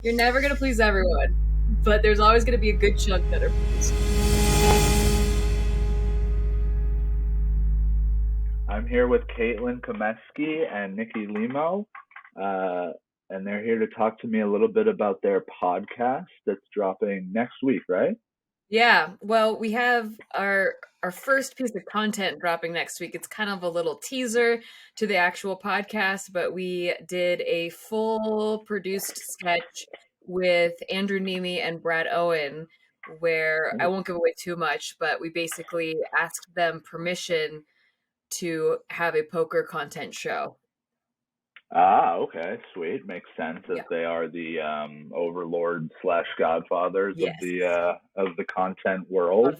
You're never going to please everyone, but there's always going to be a good chunk that are pleased. I'm here with Comeskey and Nikki Limo, and they're here to talk to me a little bit about their podcast that's dropping next week, right? Yeah, well, we have our first piece of content dropping next week. It's kind of a little teaser to the actual podcast, but we did a full produced sketch with Andrew Neeme and Brad Owen, where I won't give away too much, but we basically asked them permission to have a poker content show. Ah, okay, sweet. Makes sense as they are the overlord / godfathers of the content world.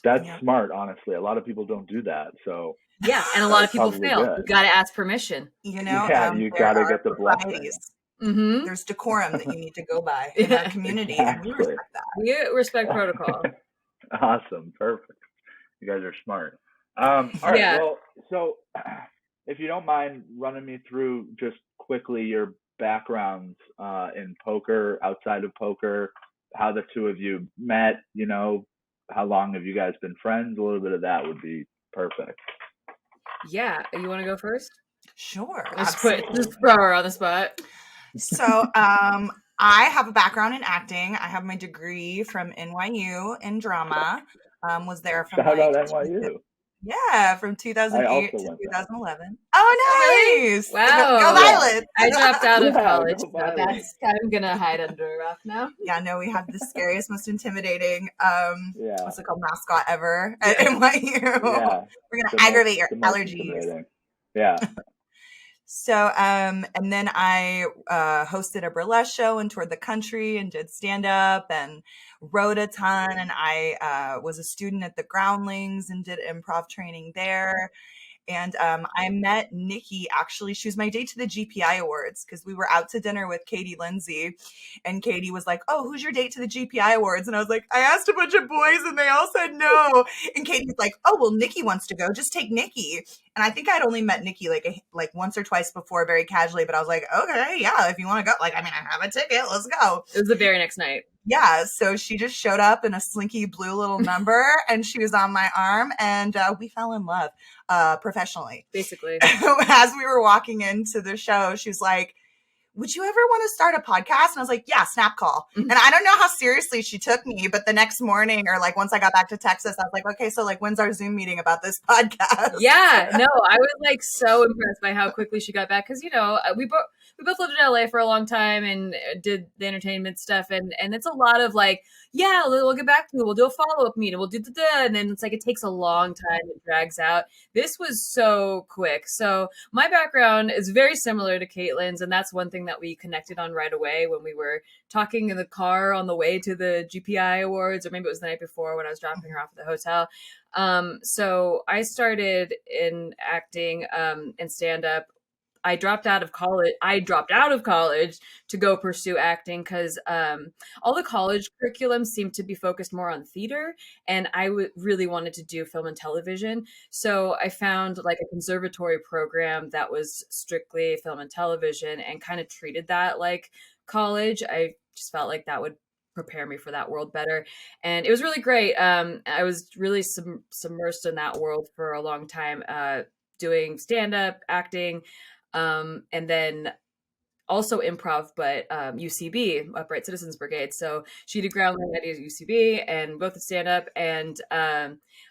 That's smart, honestly. A lot of people don't do that, so yeah, and a lot of people fail. Good. You got to ask permission. You know, you got to get the blessing. Mm-hmm. There's decorum that you need to go by in our community, and we respect that. We respect protocol. Awesome, perfect. You guys are smart. All right, well, so if you don't mind running me through just quickly your backgrounds in poker, outside of poker, how the two of you met, you know, how long have you guys been friends? A little bit of that would be perfect. Yeah, you want to go first? Sure. Just throw her on the spot. So, I have a background in acting. I have my degree from NYU in drama. Was there from Shout out NYU. Yeah, from 2008 to 2011. Oh, nice! Wow. Go Violets! I dropped out of college. So I'm gonna hide under a rock now. Yeah, no, we have the scariest, most intimidating, what's it called, mascot ever at NYU. Yeah. We're gonna aggravate your allergies. Yeah. So, and then I hosted a burlesque show and toured the country and did stand-up and wrote a ton. And I was a student at the Groundlings and did improv training there. And I met Nikki, actually. She was my date to the GPI Awards because we were out to dinner with Katie Lindsay. And Katie was like, oh, who's your date to the GPI Awards? And I was like, I asked a bunch of boys and they all said no. And Katie's like, oh, well, Nikki wants to go. Just take Nikki. And I think I'd only met Nikki like once or twice before, very casually. But I was like, okay, yeah, if you want to go. Like, I mean, I have a ticket. Let's go. It was the very next night. Yeah, so she just showed up in a slinky blue little number and she was on my arm and we fell in love professionally. Basically. As we were walking into the show, she was like, would you ever want to start a podcast? And I was like, yeah, snap call. Mm-hmm. And I don't know how seriously she took me, but the next morning or like once I got back to Texas, I was like, okay, so like when's our Zoom meeting about this podcast? Yeah, no, I was like so impressed by how quickly she got back because, you know, we both lived in LA for a long time and did the entertainment stuff. And it's a lot of like, yeah, we'll get back to you. We'll do a follow-up meeting. We'll do and then it's like, it takes a long time. It drags out. This was so quick. So my background is very similar to Caitlin's. And that's one thing that we connected on right away when we were talking in the car on the way to the GPI Awards, or maybe it was the night before when I was dropping her off at the hotel. So I started in acting and stand-up. I dropped out of college to go pursue acting because all the college curriculum seemed to be focused more on theater, and I really wanted to do film and television. So I found like a conservatory program that was strictly film and television and kind of treated that like college. I just felt like that would prepare me for that world better. And it was really great. I was really submersed in that world for a long time, doing stand-up, acting, and then also improv, but UCB, Upright Citizens Brigade. So she did Groundling at UCB and both did stand-up and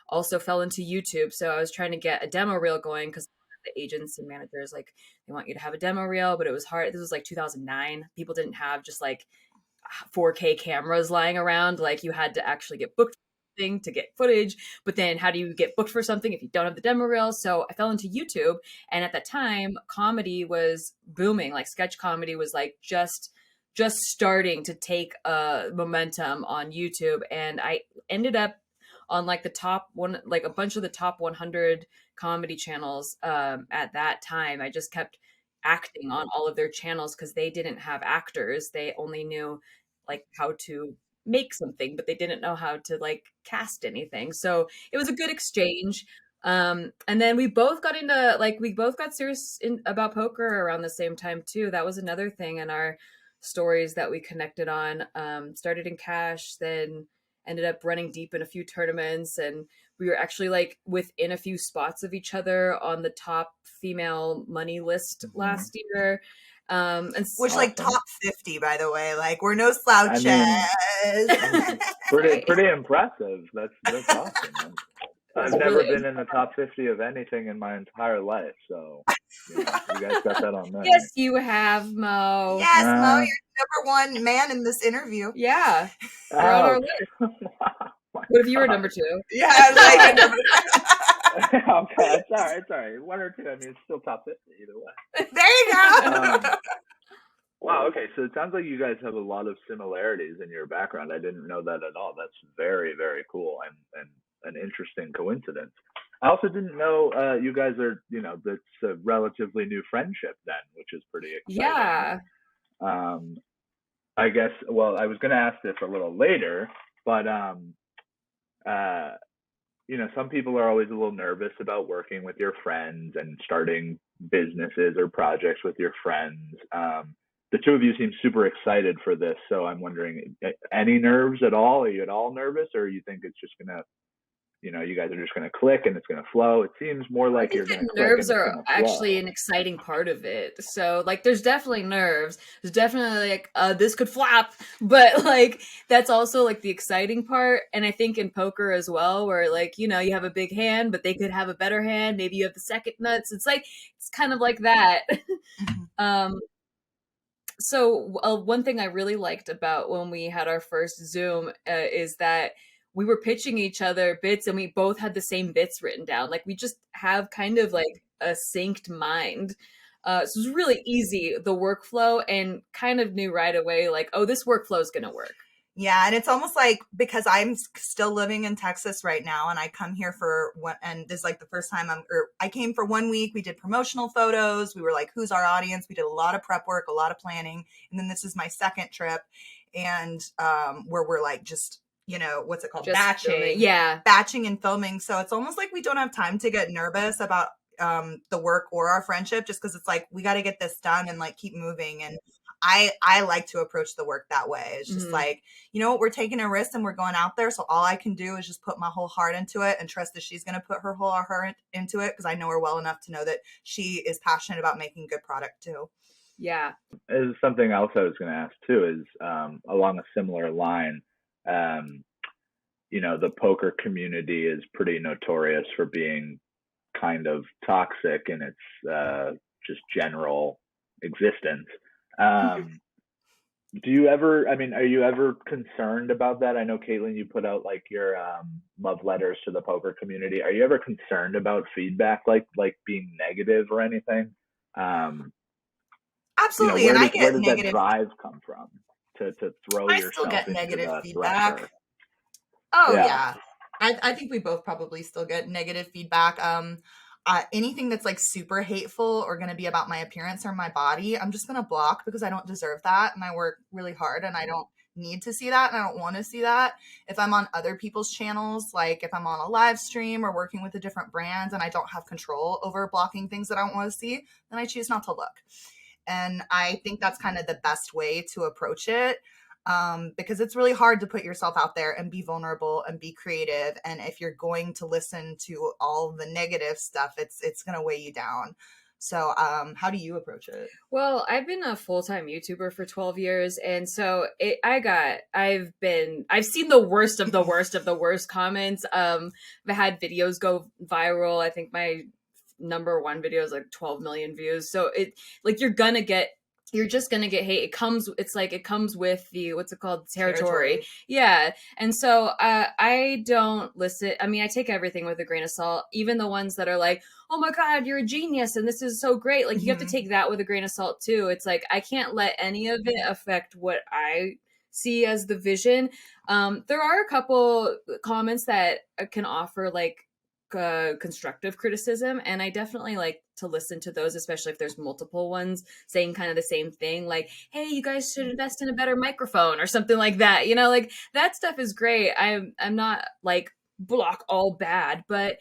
also fell into YouTube. So I was trying to get a demo reel going because the agents and managers, like, they want you to have a demo reel, but it was hard. This was like 2009. People didn't have just like 4K cameras lying around. Like, you had to actually get booked to get footage, but then how do you get booked for something if you don't have the demo reel? So I fell into YouTube, and at that time comedy was booming. Like, sketch comedy was like just starting to take momentum on YouTube, and I ended up on like the top one, like a bunch of the top 100 comedy channels at that time. I just kept acting on all of their channels because they didn't have actors. They only knew like how to make something, but they didn't know how to like cast anything. So it was a good exchange. And then we both got serious about poker around the same time too. That was another thing in our stories that we connected on. Started in cash, then ended up running deep in a few tournaments, and we were actually like within a few spots of each other on the top female money list last year. Which like top 50, by the way, like we're no slouches. Pretty impressive. That's awesome. I've never been in the top 50 of anything in my entire life, so you guys got that on me. Yes, you have, Mo. Yes, Mo, you're number one man in this interview. Yeah, you're on our list. What if you were number 2? Yeah, like number. Okay, it's all right. 1 or 2. I mean, it's still top 50 either way. There you go. Wow. Okay, so it sounds like you guys have a lot of similarities in your background. I didn't know that at all. That's very, very cool and an interesting coincidence. I also didn't know you guys are, that's a relatively new friendship then, which is pretty exciting. Yeah. I guess, well, I was going to ask this a little later, but, some people are always a little nervous about working with your friends and starting businesses or projects with your friends. The two of you seem super excited for this, so I'm wondering, any nerves at all? Are you at all nervous, or you think it's just going to, you guys are just going to click and it's going to flow? It seems more like you're going to click. Nerves are actually an exciting part of it. So like, there's definitely nerves. There's definitely like, this could flop, but like, that's also like the exciting part. And I think in poker as well, where like, you have a big hand, but they could have a better hand. Maybe you have the second nuts. It's like, it's kind of like that. So one thing I really liked about when we had our first Zoom is that we were pitching each other bits and we both had the same bits written down. Like we just have kind of like a synced mind. So it was really easy, the workflow, and kind of knew right away, like, oh, this workflow is going to work. Yeah. And it's almost like, because I'm still living in Texas right now and I come here for one, and this is like the first time I came for 1 week. We did promotional photos. We were like, who's our audience? We did a lot of prep work, a lot of planning. And then this is my second trip, and where we're like, just, what's it called? Just batching. Filming. Yeah. Batching and filming. So it's almost like we don't have time to get nervous about the work or our friendship, just because it's like, we got to get this done and like keep moving. And I like to approach the work that way. It's just like, we're taking a risk and we're going out there. So all I can do is just put my whole heart into it and trust that she's going to put her whole heart into it, because I know her well enough to know that she is passionate about making good product too. Yeah. Is something else I was going to ask too is along a similar line. The poker community is pretty notorious for being kind of toxic in its just general existence. Do you ever, are you ever concerned about that? I know, Caitlin, you put out like your love letters to the poker community. Are you ever concerned about feedback, like being negative or anything? Absolutely. And I get where does negative. That drive come from to throw yourself I still get into negative the feedback. thresher? Oh yeah. I think we both probably still get negative feedback. Anything that's like super hateful or going to be about my appearance or my body, I'm just going to block, because I don't deserve that. And I work really hard and I don't need to see that. And I don't want to see that. If I'm on other people's channels, like if I'm on a live stream or working with a different brand and I don't have control over blocking things that I don't want to see, then I choose not to look. And I think that's kind of the best way to approach it. Because it's really hard to put yourself out there and be vulnerable and be creative. And if you're going to listen to all the negative stuff, it's going to weigh you down. So how do you approach it? Well, I've been a full-time YouTuber for 12 years. And so I've seen the worst of the worst of the worst comments. I've had videos go viral. I think my number one video is like 12 million views. So you're just going to get hate. It comes with the, what's it called? Territory. Yeah. And so I don't listen. I take everything with a grain of salt, even the ones that are like, oh my God, you're a genius and this is so great. Like you have to take that with a grain of salt too. It's like, I can't let any of it affect what I see as the vision. There are a couple comments that can offer like constructive criticism, and I definitely like to listen to those, especially if there's multiple ones saying kind of the same thing, like, hey, you guys should invest in a better microphone or something like that, like that stuff is great. I'm not like block all bad, but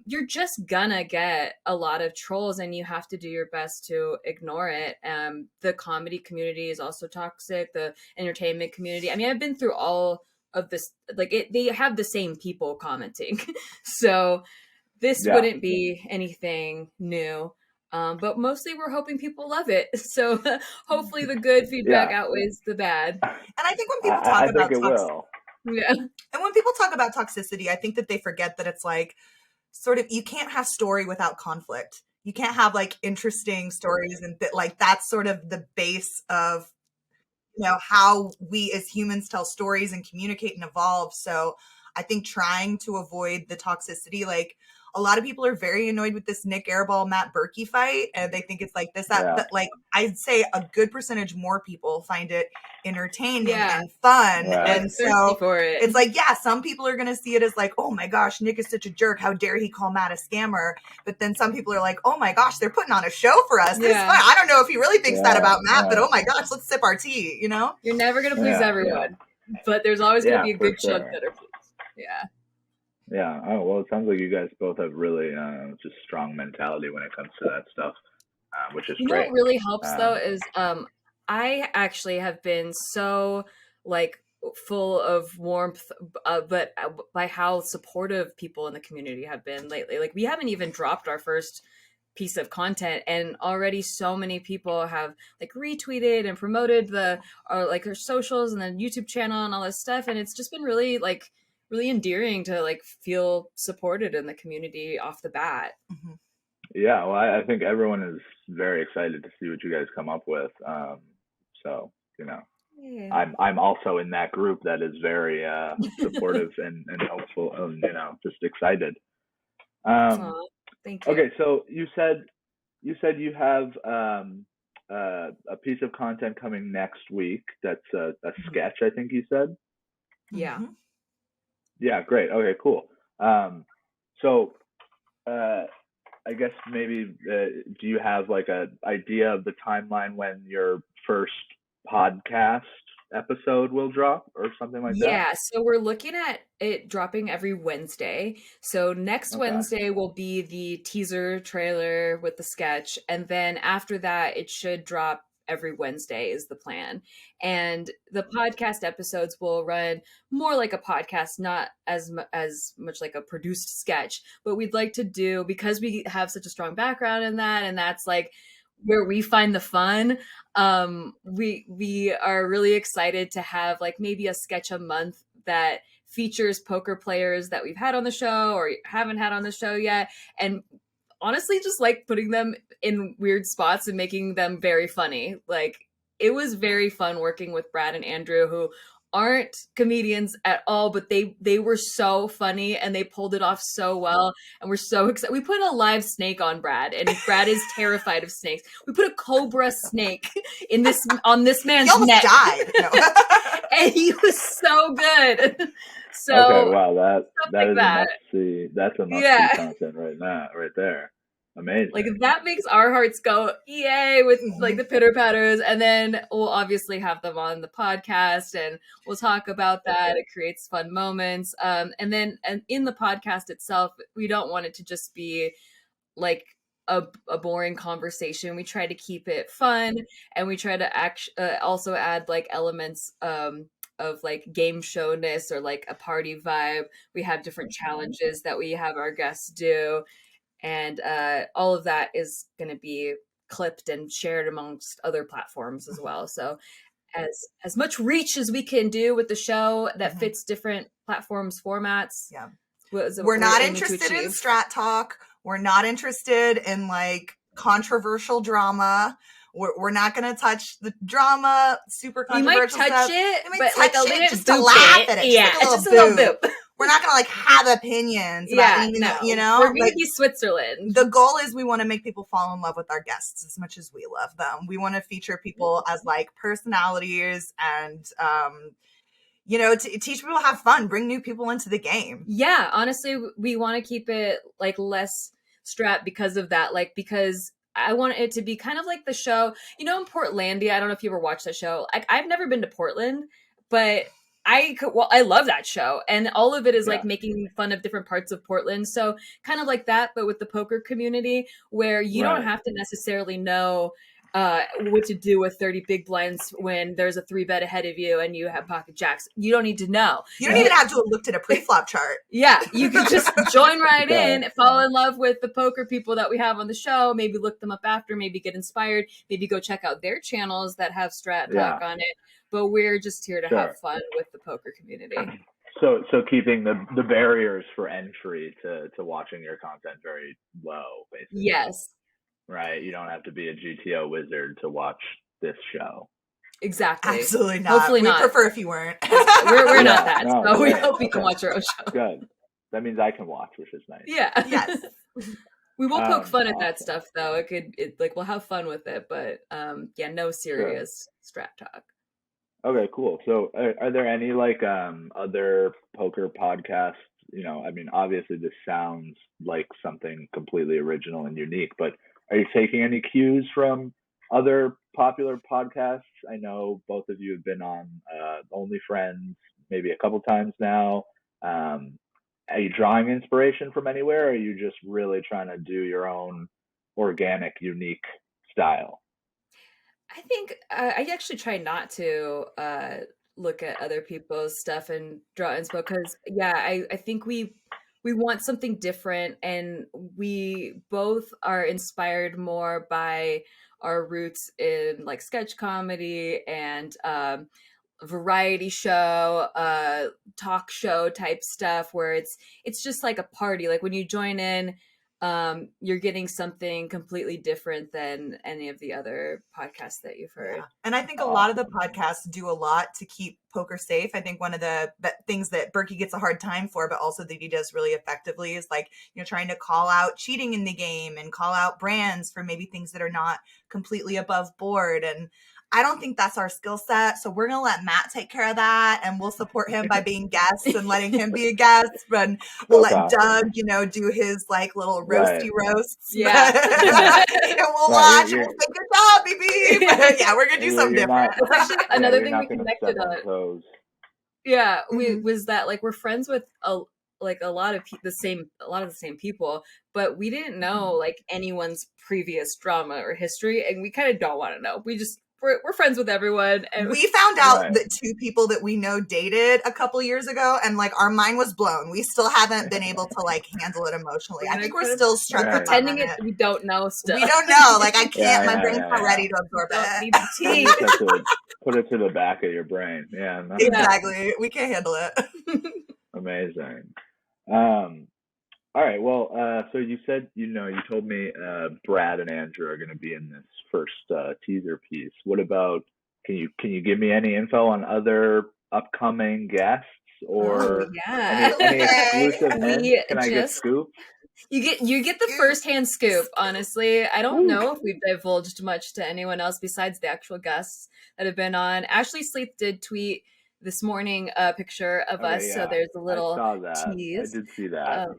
you're just gonna get a lot of trolls, and you have to do your best to ignore it. The comedy community is also toxic, the entertainment community. I mean, I've been through all of this, they have the same people commenting. So this wouldn't be anything new. But mostly we're hoping people love it. So hopefully the good feedback outweighs the bad. And I think when people talk about and when people talk about toxicity, I think that they forget that it's like sort of, you can't have story without conflict. You can't have like interesting stories, and like that's sort of the base of, you know, how we as humans tell stories and communicate and evolve. So I think trying to avoid the toxicity, like a lot of people are very annoyed with this Nick Airball, Matt Berkey fight, and they think it's like this, that, but like I'd say a good percentage more people find it entertaining and fun. And so it's like, some people are going to see it as like, oh my gosh, Nick is such a jerk. How dare he call Matt a scammer? But then some people are like, oh my gosh, they're putting on a show for us. This is fun. I don't know if he really thinks that about Matt, but oh my gosh, let's sip our tea, you know? You're never going to please everyone, but there's always going to be a good chunk that are pleased. Yeah. Oh, well, it sounds like you guys both have really just strong mentality when it comes to that stuff, which is great. What really helps though is I actually have been so like full of warmth, but by how supportive people in the community have been lately. Like we haven't even dropped our first piece of content, and already so many people have like retweeted and promoted our socials and the YouTube channel and all this stuff, and it's just been really endearing to like feel supported in the community off the bat. Yeah, well, I think everyone is very excited to see what you guys come up with. So, you know, I'm also in that group that is very supportive and helpful, and you know, just excited. Thank you. Okay, so you said you have a piece of content coming next week. That's a sketch, I think you said. Yeah. Yeah, great. Okay, cool. So I guess maybe do you have like a idea of the timeline when your first podcast episode will drop or something like that? Yeah, so we're looking at it dropping every Wednesday. So next Wednesday will be the teaser trailer with the sketch, and then after that it should drop every Wednesday is the plan. And the podcast episodes will run more like a podcast, not as much like a produced sketch, but we'd like to do, because we have such a strong background in that, and that's like where we find the fun. We are really excited to have like maybe a sketch a month that features poker players that we've had on the show or haven't had on the show yet, and honestly just like putting them in weird spots and making them very funny. Like it was very fun working with Brad and Andrew, who aren't comedians at all, but they were so funny and they pulled it off so well, and we're so excited. We put a live snake on Brad, and Brad is terrified of snakes. We put a cobra snake on this man's neck. He almost died. No. And he was so good. So okay, wow, that is a must see. That's a must see content right there. Amazing. Like that makes our hearts go yay with like the pitter patters, and then we'll obviously have them on the podcast and we'll talk about that. It creates fun moments. And in the podcast itself, we don't want it to just be like a boring conversation. We try to keep it fun, and we try to also add like elements of like game showness or like a party vibe. We have different challenges that we have our guests do. And all of that is going to be clipped and shared amongst other platforms as well. So as much reach as we can do with the show that fits different platforms, formats. Yeah. We're not interested in strat talk. We're not interested in like controversial drama. We're not going to touch the drama, super controversial stuff. We might touch it, but like a little just to laugh at it. Yeah, just a little boop. We're not going to like have opinions about you know? We're going to be Switzerland. The goal is we want to make people fall in love with our guests as much as we love them. We want to feature people as like personalities and, you know, to teach people to have fun, bring new people into the game. Yeah, honestly, we want to keep it like less strapped because of that. Like, because I want it to be kind of like the show, you know, in Portlandia. I don't know if you ever watched that show. I've never been to Portland, but I love that show, and all of it is like making fun of different parts of Portland. So kind of like that, but with the poker community, where you don't have to necessarily know what to do with 30 big blinds when there's a 3-bet ahead of you and you have pocket jacks. You don't need to know. You don't even have to have looked at a pre-flop chart. Yeah, you can just join right in, fall in love with the poker people that we have on the show, maybe look them up after, maybe get inspired, maybe go check out their channels that have Strat Talk on it. But we're just here to have fun with the poker community. So keeping the barriers for entry to watching your content very low, basically. Yes. Right. You don't have to be a GTO wizard to watch this show. Exactly. Absolutely not. Hopefully we not. prefer if you weren't. we're not that. So we hope you can watch our own show. Good. That means I can watch, which is nice. Yeah. Yes. We will poke fun at that stuff, though. We'll have fun with it, but no serious strat talk. Okay, cool. So are there any other poker podcasts? I mean, obviously this sounds like something completely original and unique, but are you taking any cues from other popular podcasts? I know both of you have been on Only Friends maybe a couple times now. Are you drawing inspiration from anywhere, or are you just really trying to do your own organic, unique style? I think I actually try not to look at other people's stuff and draw inspo because, I think we want something different, and we both are inspired more by our roots in like sketch comedy and variety show, talk show type stuff where it's just like a party. Like when you join in, you're getting something completely different than any of the other podcasts that you've heard. Yeah. And I think a lot of the podcasts do a lot to keep poker safe. I think one of the things that Berkey gets a hard time for, but also that he does really effectively, is like, trying to call out cheating in the game and call out brands for maybe things that are not completely above board. And I don't think that's our skill set. So we're going to let Matt take care of that, and we'll support him by being guests and letting him be a guest. And we'll let Doug, do his like little roasty roasts. Yeah. And we'll watch and we'll say, good job, baby. But yeah, we're going to do something different. It's actually another thing we connected on. Yeah. Was that like, we're friends with a lot of the same people, but we didn't know like anyone's previous drama or history, and we kind of don't want to know. We're friends with everyone. And we found out that 2 people that we know dated a couple years ago, and like our mind was blown. We still haven't been able to like handle it emotionally. I think we're still struggling. Pretending we don't know still. We don't know. Like I can't. My brain's not ready to absorb it. Put it to the back of your brain. Yeah. Exactly. We can't handle it. Amazing. All right. Well, so you said, you told me Brad and Andrew are going to be in this first teaser piece. What about, can you give me any info on other upcoming guests or any exclusive hints? Can I get scoop? You get the first-hand scoop, honestly. I don't know if we've divulged much to anyone else besides the actual guests that have been on. Ashley Sleeth did tweet this morning a picture of us, so there's a little tease. I did see that.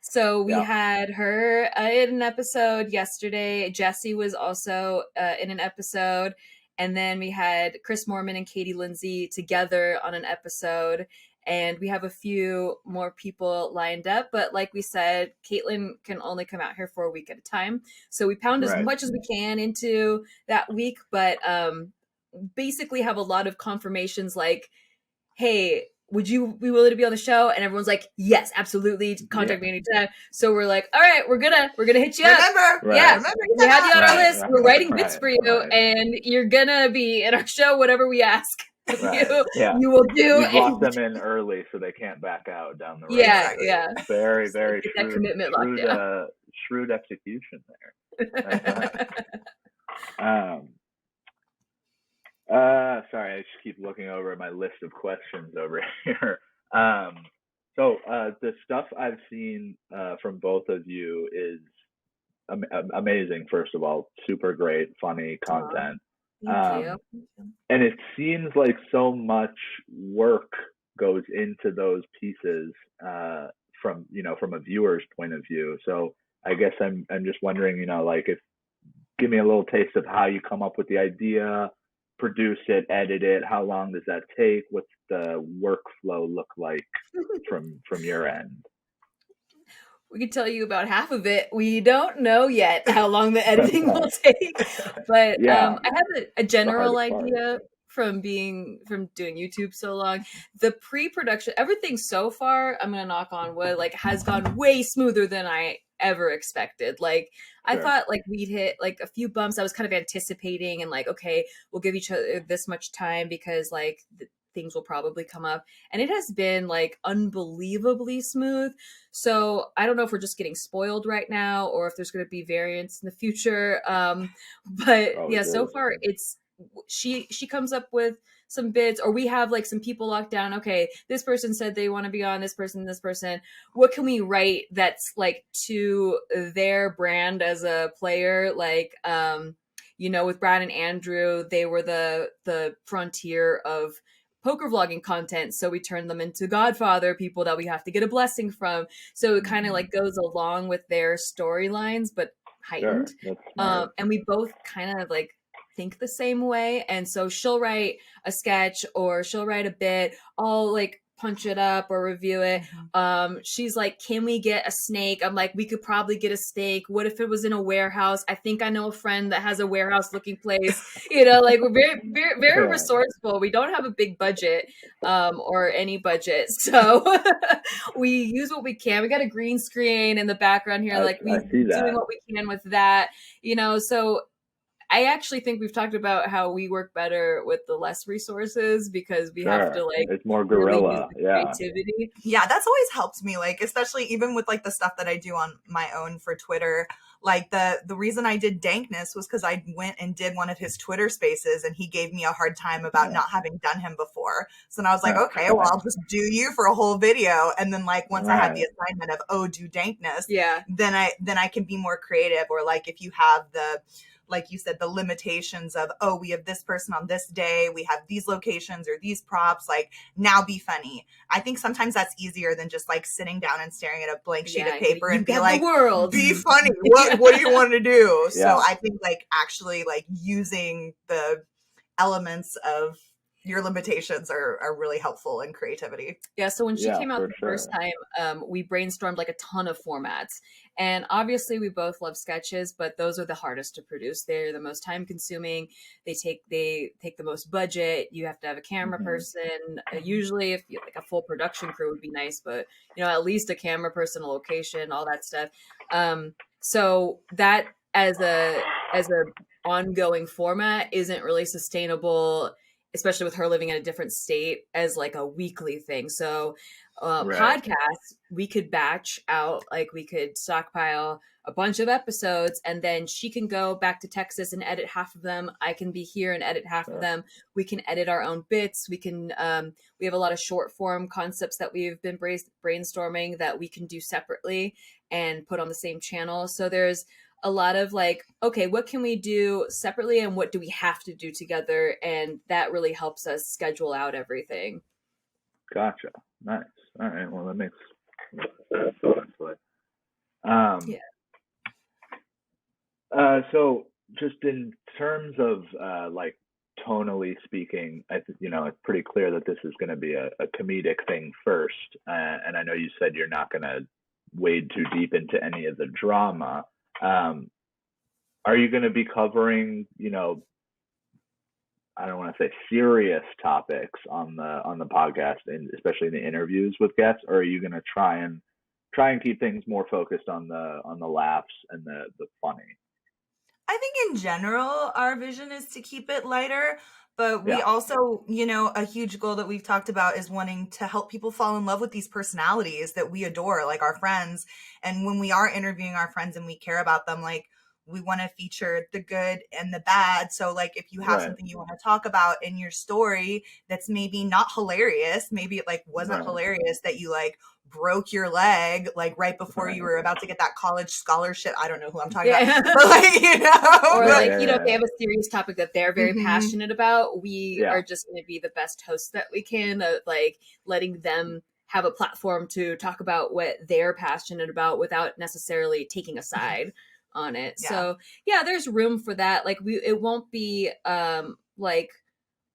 So we had her in an episode yesterday. Jesse was also in an episode, and then we had Chris Moorman and Katie Lindsay together on an episode, and we have a few more people lined up, but like we said, Caitlin can only come out here for a week at a time, so we pound as much as we can into that week, but basically have a lot of confirmations like, hey, would you be willing to be on the show? And everyone's like, yes, absolutely, contact me anytime. So we're like, all right, we're gonna hit you up. Remember, we have you on our list. We're writing bits for you, and you're gonna be in our show, whatever we ask. You will do. You lock them in early so they can't back out down the road. Yeah. Very, very shrewd. That commitment shrewd execution there. Sorry, I just keep looking over at my list of questions over here. So the stuff I've seen from both of you is amazing. First of all, super great, funny content. Thank you. And it seems like so much work goes into those pieces from a viewer's point of view. So I guess I'm just wondering, give me a little taste of how you come up with the idea produce it, edit it? How long does that take? What's the workflow look like from your end? We can tell you about half of it. We don't know yet how long the editing will take, but I have a general idea from doing YouTube so long. The pre-production, everything so far, I'm gonna knock on wood, like has gone way smoother than I ever expected. Like I thought like we'd hit like a few bumps. I was kind of anticipating and like, okay, we'll give each other this much time because like things will probably come up, and it has been like unbelievably smooth. So I don't know if we're just getting spoiled right now or if there's going to be variants in the future. But so far it's she comes up with some bids, or we have like some people locked down. Okay, this person said they want to be on, this person. What can we write that's like to their brand as a player? Like, with Brad and Andrew, they were the frontier of poker vlogging content, so we turned them into Godfather people that we have to get a blessing from. So it kind of like goes along with their storylines, but heightened. And we both kind of like think the same way, and so she'll write a sketch or she'll write a bit. I'll like punch it up or review it. She's like, can we get a snake? I'm like, we could probably get a snake. What if it was in a warehouse? I think I know a friend that has a warehouse looking place. Like we're very, very, very resourceful. We don't have a big budget or any budget. So we use what we can. We got a green screen in the background here. Like we're doing what we can with that, so I actually think we've talked about how we work better with the less resources because we have to like it's more guerrilla creativity. Yeah, that's always helped me, like especially even with like the stuff that I do on my own for Twitter. Like the reason I did Dankness was because I went and did one of his Twitter spaces and he gave me a hard time about not having done him before. So then I was like, okay, well, I'll just do you for a whole video. And then like once I had the assignment of, do Dankness, then I can be more creative. Or like if you have like you said, the limitations of, we have this person on this day, we have these locations or these props, like now be funny. I think sometimes that's easier than just like sitting down and staring at a blank sheet of paper and be like, be funny. What do you want to do? So I think like actually like using the elements of your limitations are really helpful in creativity. Yeah. So when she came out the first time, we brainstormed like a ton of formats. And obviously we both love sketches, but those are the hardest to produce. They're the most time consuming. They take the most budget. You have to have a camera person. Usually if you like a full production crew would be nice, but at least a camera person, a location, all that stuff. So that as a ongoing format isn't really sustainable, especially with her living in a different state, as like a weekly thing. So podcasts, we could batch out, like we could stockpile a bunch of episodes and then she can go back to Texas and edit half of them. I can be here and edit half of them. We can edit our own bits. We can, we have a lot of short form concepts that we've been brainstorming that we can do separately and put on the same channel. So there's a lot of like, okay, what can we do separately and what do we have to do together? And that really helps us schedule out everything. Gotcha. Nice. All right. Well, that makes sense. So just in terms of like tonally speaking, it's pretty clear that this is going to be a comedic thing first. And I know you said you're not going to wade too deep into any of the drama. Are you going to be covering, I don't want to say serious topics on the podcast, and especially in the interviews with guests, or are you going to try and keep things more focused on the laughs and the funny? I think in general, our vision is to keep it lighter, but we also, a huge goal that we've talked about is wanting to help people fall in love with these personalities that we adore, like our friends. And when we are interviewing our friends and we care about them, like we want to feature the good and the bad. So like if you have something you want to talk about in your story that's maybe not hilarious, maybe it like wasn't hilarious that you like broke your leg like right before you were about to get that college scholarship. I don't know who I'm talking about, but like, or like, if they have a serious topic that they're very passionate about, we are just going to be the best hosts that we can, like letting them have a platform to talk about what they're passionate about without necessarily taking a side on it. So there's room for that. Like it won't be like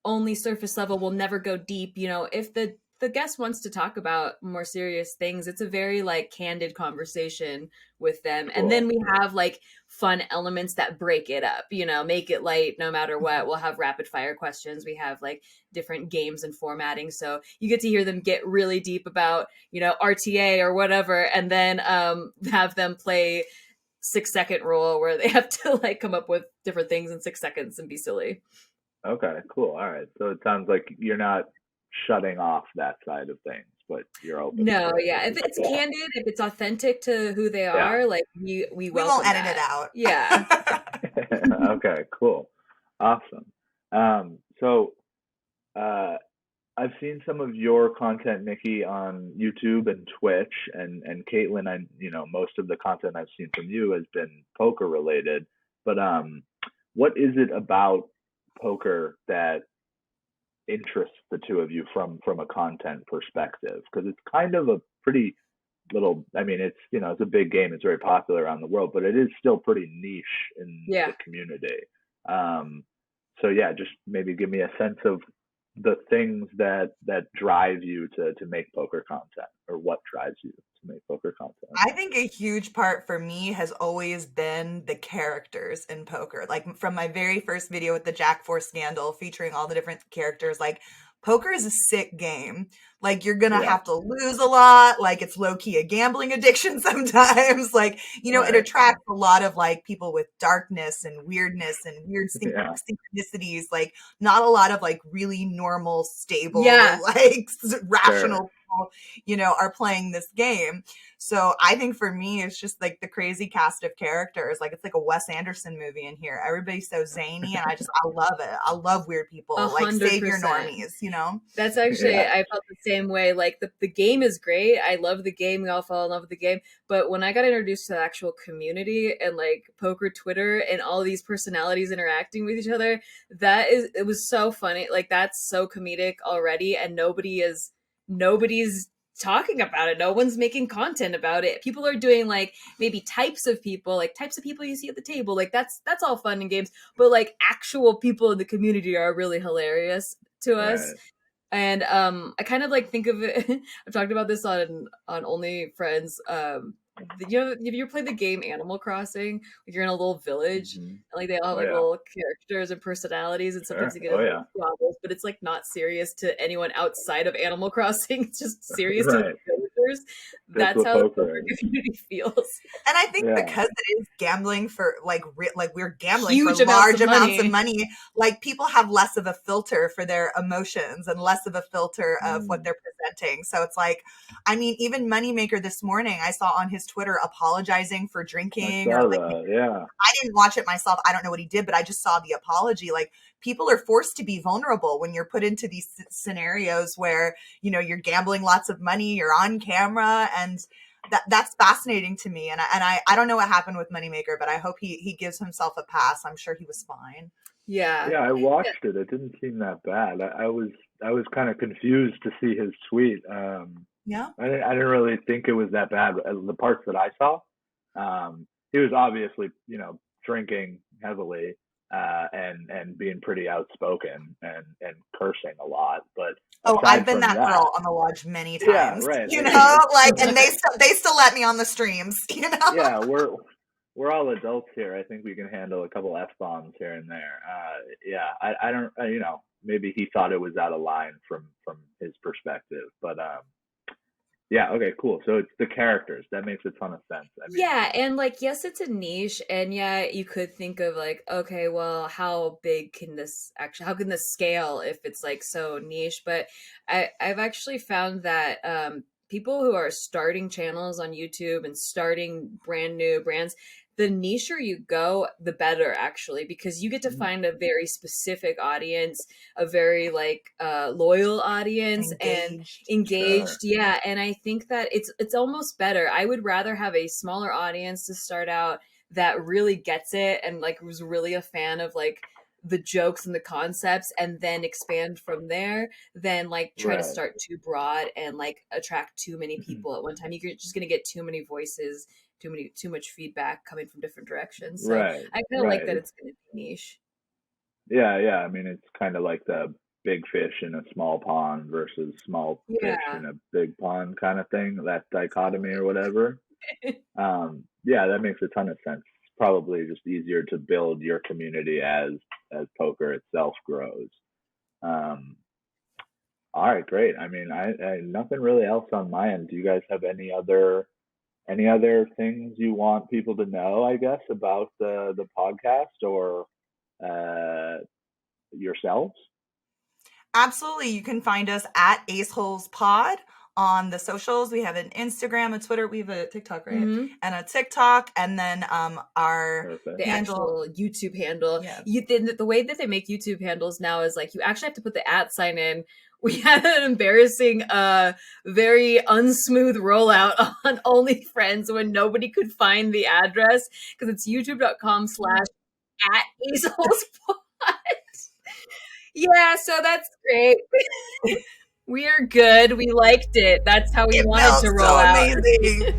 only surface level, will never go deep. You know, if the guest wants to talk about more serious things, it's a very like candid conversation with them. Cool. And then we have like fun elements that break it up, you know, make it light no matter what. We'll have rapid fire questions. We have like different games and formatting. So you get to hear them get really deep about, you know, RTA or whatever, and then have them play 6-second rule where they have to like come up with different things in 6 seconds and be silly. Okay, cool. All right. So it sounds like you're not shutting off that side of things, but you're open. No, yeah. If it's candid, if it's authentic to who they are, like we won't edit it out. Yeah. Okay, cool. Awesome. So I've seen some of your content, Nikki, on YouTube and Twitch, and Caitlin, most of the content I've seen from you has been poker related. But what is it about poker that interests the two of you from a content perspective? Because it's kind of a pretty little, I mean, it's it's a big game, it's very popular around the world, but it is still pretty niche in the community. So yeah, just maybe give me a sense of the things that drive you to make poker content, or what drives you to make poker content. I think a huge part for me has always been the characters in poker. Like from my very first video with the Jack 4 scandal featuring all the different characters, like poker is a sick game. Like you're going to have to lose a lot. Like it's low key a gambling addiction sometimes. Like, it attracts a lot of like people with darkness and weirdness and weird synchronicities. Like not a lot of like really normal, stable, like rational people, are playing this game. So I think for me, it's just like the crazy cast of characters. Like it's like a Wes Anderson movie in here. Everybody's so zany, and I love it. I love weird people. 100%. Like save your normies, That's actually, I felt the same way. Like the game is great. I love the game. We all fall in love with the game. But when I got introduced to the actual community and like poker Twitter and all these personalities interacting with each other, it was so funny. Like that's so comedic already, and nobody's talking about it. No one's making content about it. People are doing like maybe types of people you see at the table. Like that's all fun and games, but like actual people in the community are really hilarious to us. And I kind of like think of it. I've talked about this on Only Friends. Have you ever played the game Animal Crossing? Like you're in a little village, and like they all have little characters and personalities, and sometimes you get squabbles, but it's like not serious to anyone outside of Animal Crossing. It's just serious to the villagers. That's how the poker community feels. And I think because it is gambling for like we're gambling huge for large amounts of money, like people have less of a filter for their emotions and less of a filter of what they're presenting. So it's like, I mean, even Moneymaker this morning, I saw on his Twitter apologizing for drinking. I didn't watch it myself. I don't know what he did, but I just saw the apology. Like people are forced to be vulnerable when you're put into these scenarios where, you're gambling lots of money, you're on camera, and that's fascinating to me. And I don't know what happened with Moneymaker, but I hope he gives himself a pass. I'm sure he was fine. Yeah. Yeah, I watched it. It didn't seem that bad. I was kind of confused to see his tweet. I didn't really think it was that bad. The parts that I saw, he was obviously, drinking heavily and being pretty outspoken and cursing a lot. But I've been that girl on the lodge many times. Yeah, right. And they still let me on the streams. Yeah, we're all adults here. I think we can handle a couple F-bombs here and there. I don't, maybe he thought it was out of line from his perspective, but yeah, okay, cool. So it's the characters. That makes a ton of sense. I mean, and like, yes, it's a niche, and you could think of like, okay, well, how can this scale if it's like so niche? But I've actually found that people who are starting channels on YouTube and starting brand new brands, the nicher you go, the better, actually, because you get to find a very specific audience, a very like loyal audience, and engaged. Sure. Yeah. And I think that it's almost better. I would rather have a smaller audience to start out that really gets it and like was really a fan of like the jokes and the concepts, and then expand from there, than like try to start too broad and like attract too many people at one time. You're just going to get too many voices, too much feedback coming from different directions. So I kind of like that it's going to be niche. Yeah. I mean, it's kind of like the big fish in a small pond versus small fish in a big pond kind of thing, that dichotomy or whatever. Yeah, that makes a ton of sense. It's probably just easier to build your community as poker itself grows. All right, great. I mean, I nothing really else on my end. Do you guys have any other things you want people to know, I guess, about the podcast or yourselves? Absolutely. You can find us at Aceholes Pod on the socials. We have an Instagram, a Twitter, we have a TikTok, right? Mm-hmm. And a TikTok, and then our actual YouTube handle. Yeah. The way that they make YouTube handles now is like you actually have to put the @sign in. We had an embarrassing, very unsmooth rollout on OnlyFriends when nobody could find the address because it's youtube.com/@aceholespod. Yeah, so that's great. We are good. We liked it. That's how we wanted to roll out. Amazing.